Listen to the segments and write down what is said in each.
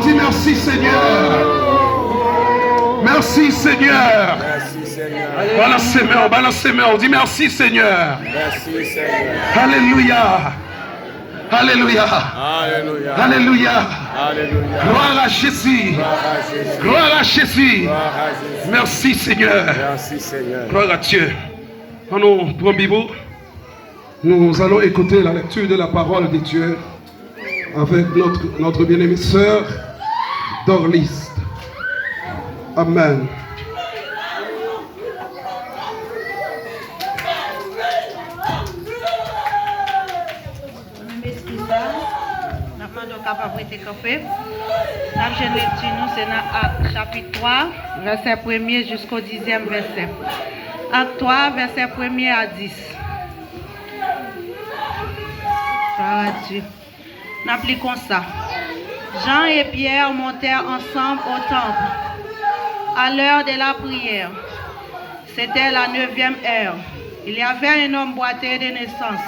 dit merci Seigneur. Merci Seigneur. Balance ses mains, on dit merci Seigneur. Merci Seigneur. Alléluia. Alléluia. Alléluia. Alléluia. Alléluia. Gloire à Jésus. Gloire à Jésus. Merci Seigneur. Merci Seigneur. Gloire à Dieu. Nous prenons Bible. Nous allons écouter la lecture de la parole de Dieu avec notre bien-aimée sœur Dorlis. Amen. La lecture, c'est dans Actes chapitre 3, verset 1er jusqu'au 10e verset. Acte 3, verset 1er à 10. Gloire à Dieu. Nous appliquons ça. Jean et Pierre montèrent ensemble au temple à l'heure de la prière. C'était la 9e heure. Il y avait un homme boiteux de naissance,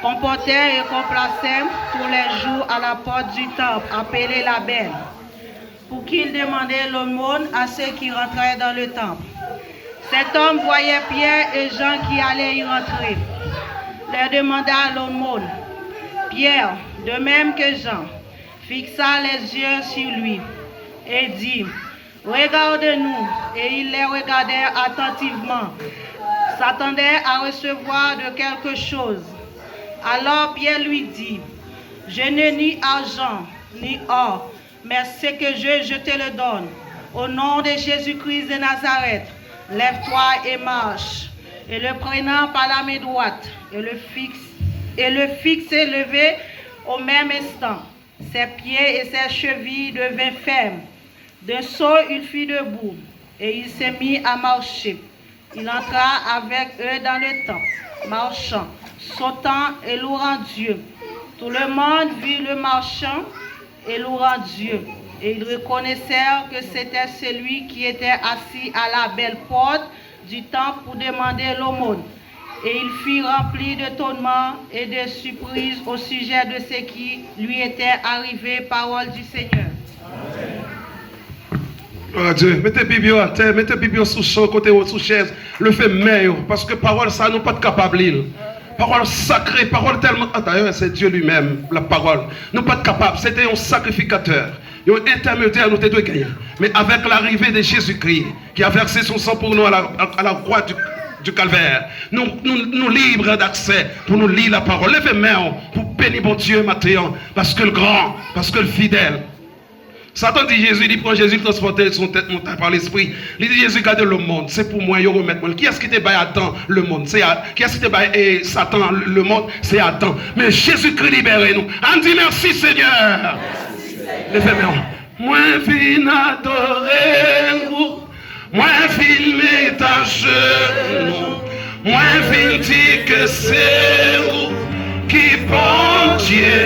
qu'on portait et qu'on plaçait tous les jours à la porte du temple, appelé la Belle, pour qu'il demandait l'aumône à ceux qui rentraient dans le temple. Cet homme voyait Pierre et Jean qui allaient y rentrer. Leur demanda l'aumône. Pierre, de même que Jean, fixa les yeux sur lui et dit, « Regarde-nous. » Et il les regardait attentivement, s'attendait à recevoir de quelque chose. Alors Pierre lui dit, « Je n'ai ni argent, ni or, mais ce que je te le donne. Au nom de Jésus-Christ de Nazareth, lève-toi et marche. » Et le prenant par la main droite, et le fixe levé au même instant. Ses pieds et ses chevilles devinrent fermes. D'un saut, il fut debout, et il s'est mis à marcher. Il entra avec eux dans le temple, marchant, sautant et louant Dieu. Tout le monde vit le marchand et louant Dieu. Et ils reconnaissèrent que c'était celui qui était assis à la belle porte du temple pour demander l'aumône. Et il fut rempli d'étonnement et de surprise au sujet de ce qui lui était arrivé, parole du Seigneur. Oh Dieu, mettez Bible à terre, mettez Bible sous champ, côté ou sous chaise, le fait meilleur, parce que parole ça, nous pas de capable. Parole sacrée, parole tellement. Ah, d'ailleurs, c'est Dieu lui-même, la parole. Nous pas de capable, c'était un sacrificateur, un intermédiaire, nous devons gagner. Mais avec l'arrivée de Jésus-Christ, qui a versé son sang pour nous à la croix du calvaire, nous libres d'accès pour nous lire la parole. Levez main pour bénir mon Dieu maintenant, parce que le grand, parce que le fidèle. Satan dit Jésus, il prend Jésus, transporter son tête montée par l'esprit. Il dit Jésus, garde le monde, c'est pour moi, il remettre moi. Qui est-ce qui te bat Adam le monde? Qui est-ce qui te bat Satan le monde? C'est Adam. Mais Jésus-Christ libère-nous. On dit merci Seigneur. Levez main. Moi, viens adorer vous. Moi, filmer ta genou. Moi, viens dire que c'est vous qui bon Dieu.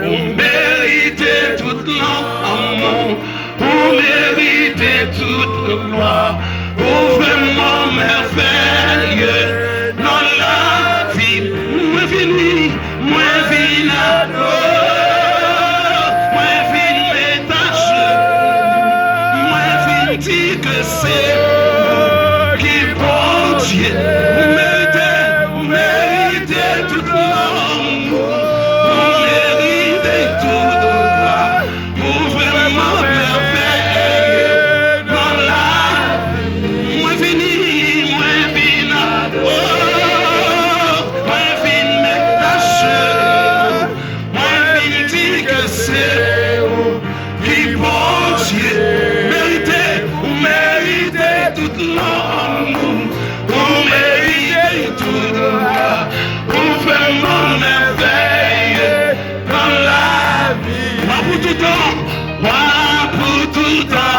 Vous méritez toute l'amour, vous méritez toute gloire. Vous vraiment merveilleux dans la vie. Moi, vini adorer. Dit que c'est vous qui bon Dieu. Vous méritez tout l'amour, vous méritez toute gloire. Vous vraiment merveilleux dans la vie. Moi vini adorer, moi vini mettre la chair, moi vini dire que c'est vous qui bon Dieu. L'amour, vous méritez tout droit, vous faites mon merveille dans la vie. Moi pour tout temps, moi pour tout temps.